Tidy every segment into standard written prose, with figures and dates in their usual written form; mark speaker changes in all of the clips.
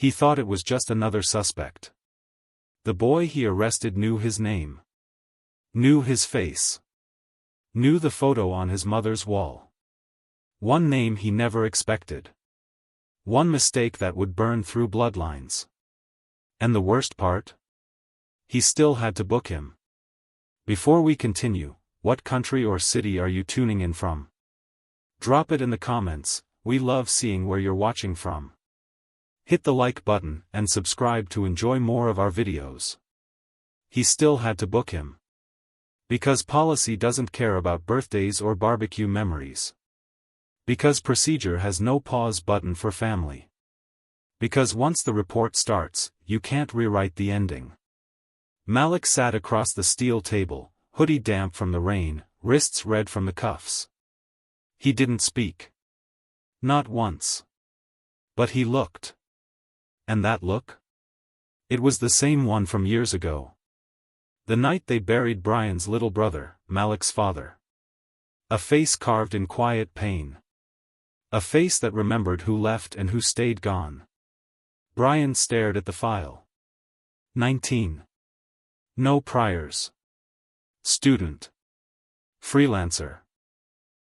Speaker 1: He thought it was just another suspect. The boy he arrested knew his name. Knew his face. Knew the photo on his mother's wall. One name he never expected. One mistake that would burn through bloodlines. And the worst part? He still had to book him. Before we continue, what country or city are you tuning in from? Drop it in the comments, we love seeing where you're watching from. Hit the like button and subscribe to enjoy more of our videos. He still had to book him. Because policy doesn't care about birthdays or barbecue memories. Because procedure has no pause button for family. Because once the report starts, you can't rewrite the ending. Malik sat across the steel table, hoodie damp from the rain, wrists red from the cuffs. He didn't speak. Not once. But he looked. And that look? It was the same one from years ago. The night they buried Brian's little brother, Malik's father. A face carved in quiet pain. A face that remembered who left and who stayed gone. Brian stared at the file. 19. No priors. Student. Freelancer.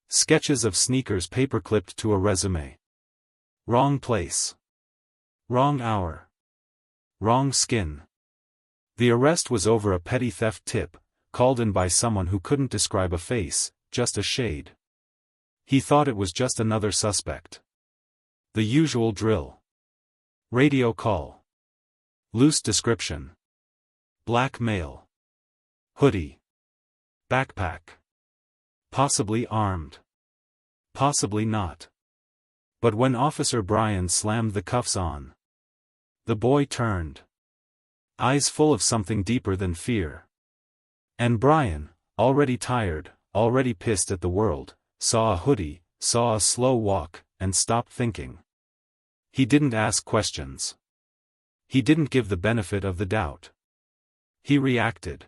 Speaker 1: Sketches of sneakers paperclipped to a resume. Wrong place. Wrong hour. Wrong skin. The arrest was over a petty theft tip, called in by someone who couldn't describe a face, just a shade. He thought it was just another suspect. The usual drill. Radio call. Loose description. Black male. Hoodie. Backpack. Possibly armed. Possibly not. But when Officer Brian slammed the cuffs on, the boy turned. Eyes full of something deeper than fear. And Brian, already tired, already pissed at the world, saw a hoodie, saw a slow walk, and stopped thinking. He didn't ask questions. He didn't give the benefit of the doubt. He reacted.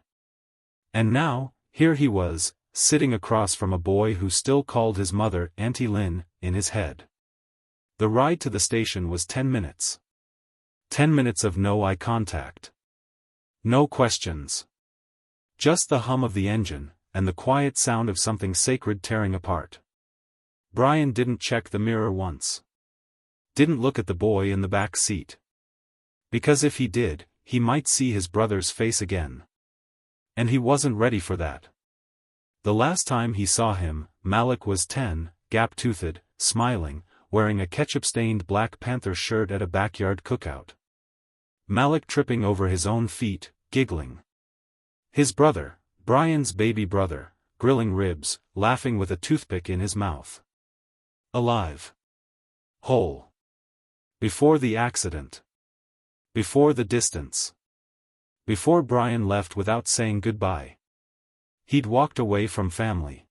Speaker 1: And now, here he was, sitting across from a boy who still called his mother Auntie Lynn, in his head. The ride to the station was 10 minutes. 10 minutes of no eye contact. No questions. Just the hum of the engine, and the quiet sound of something sacred tearing apart. Brian didn't check the mirror once. Didn't look at the boy in the back seat. Because if he did, he might see his brother's face again. And he wasn't ready for that. The last time he saw him, Malik was 10, gap-toothed, smiling, wearing a ketchup-stained Black Panther shirt at a backyard cookout. Malik tripping over his own feet, giggling. His brother, Brian's baby brother, grilling ribs, laughing with a toothpick in his mouth. Alive. Whole. Before the accident. Before the distance. Before Brian left without saying goodbye. He'd walked away from family.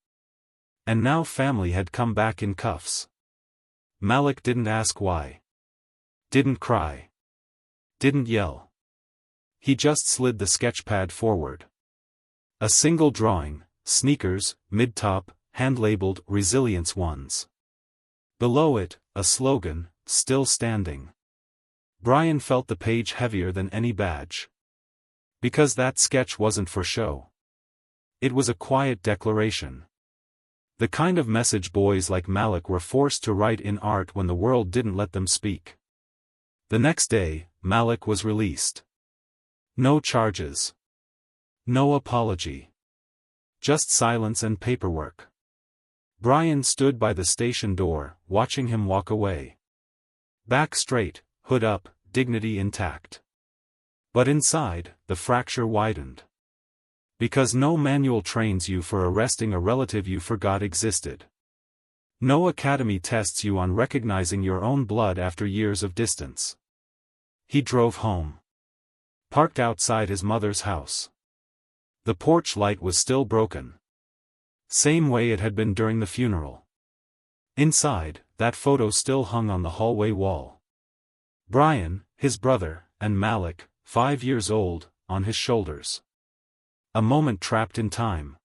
Speaker 1: And now family had come back in cuffs. Malik didn't ask why. Didn't cry. Didn't yell. He just slid the sketchpad forward. A single drawing, sneakers, mid-top, hand-labeled Resilience ones. Below it, a slogan, still standing. Brian felt the page heavier than any badge. Because that sketch wasn't for show. It was a quiet declaration. The kind of message boys like Malik were forced to write in art when the world didn't let them speak. The next day, Malik was released. No charges. No apology. Just silence and paperwork. Brian stood by the station door, watching him walk away. Back straight, hood up, dignity intact. But inside, the fracture widened. Because no manual trains you for arresting a relative you forgot existed. No academy tests you on recognizing your own blood after years of distance. He drove home. Parked outside his mother's house. The porch light was still broken. Same way it had been during the funeral. Inside, that photo still hung on the hallway wall. Brian, his brother, and Malik, 5 years old, on his shoulders. A moment trapped in time.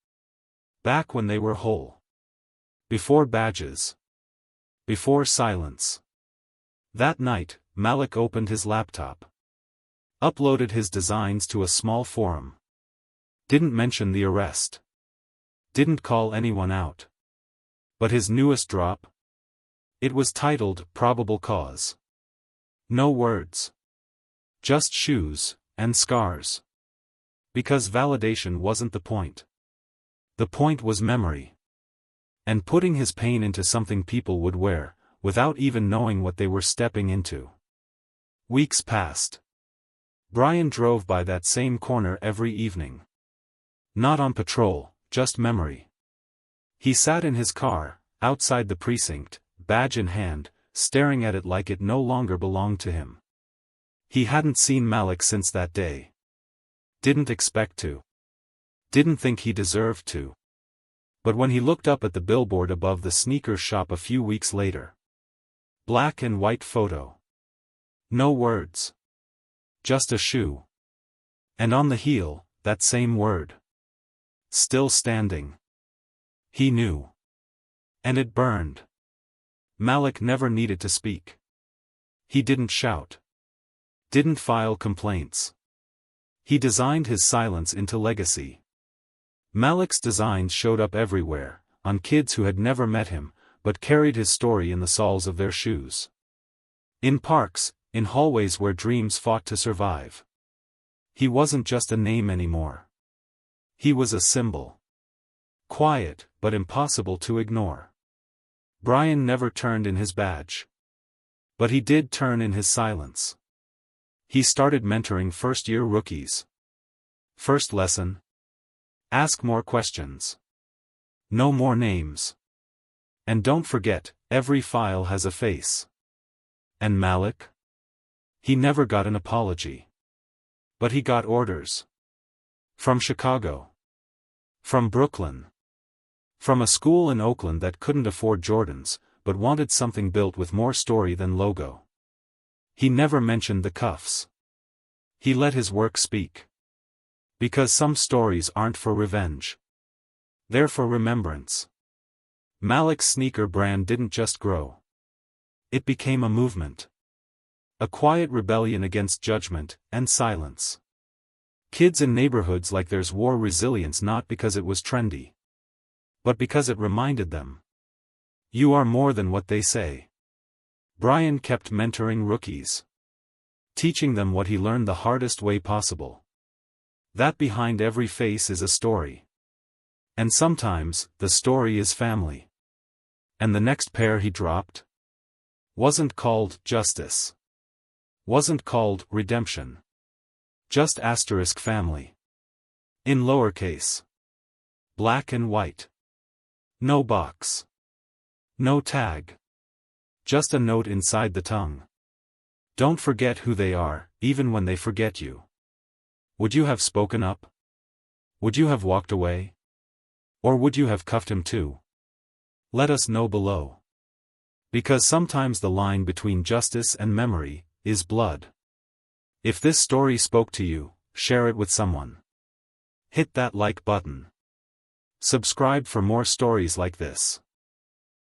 Speaker 1: Back when they were whole. Before badges. Before silence. That night, Malik opened his laptop. Uploaded his designs to a small forum. Didn't mention the arrest. Didn't call anyone out. But his newest drop? It was titled Probable Cause. No words. Just shoes, and scars. Because validation wasn't the point. The point was memory. And putting his pain into something people would wear, without even knowing what they were stepping into. Weeks passed. Brian drove by that same corner every evening. Not on patrol, just memory. He sat in his car, outside the precinct, badge in hand, staring at it like it no longer belonged to him. He hadn't seen Malik since that day. Didn't expect to. Didn't think he deserved to. But when he looked up at the billboard above the sneaker shop a few weeks later. Black and white photo. No words. Just a shoe. And on the heel, that same word. Still standing. He knew. And it burned. Malik never needed to speak. He didn't shout. Didn't file complaints. He designed his silence into legacy. Malik's designs showed up everywhere, on kids who had never met him, but carried his story in the soles of their shoes. In parks, in hallways where dreams fought to survive. He wasn't just a name anymore. He was a symbol. Quiet, but impossible to ignore. Brian never turned in his badge. But he did turn in his silence. He started mentoring first-year rookies. First lesson. Ask more questions. Know more names. And don't forget, every file has a face. And Malik? He never got an apology. But he got orders. From Chicago. From Brooklyn. From a school in Oakland that couldn't afford Jordans, but wanted something built with more story than logo. He never mentioned the cuffs. He let his work speak. Because some stories aren't for revenge. They're for remembrance. Malik's sneaker brand didn't just grow. It became a movement. A quiet rebellion against judgment and silence. Kids in neighborhoods like theirs wore resilience not because it was trendy. But because it reminded them. You are more than what they say. Brian kept mentoring rookies. Teaching them what he learned the hardest way possible. That behind every face is a story. And sometimes, the story is family. And the next pair he dropped? Wasn't called justice. Wasn't called redemption. Just asterisk family. In lowercase. Black and white. No box. No tag. Just a note inside the tongue. Don't forget who they are, even when they forget you. Would you have spoken up? Would you have walked away? Or would you have cuffed him too? Let us know below. Because sometimes the line between justice and memory is blood. If this story spoke to you, share it with someone. Hit that like button. Subscribe for more stories like this.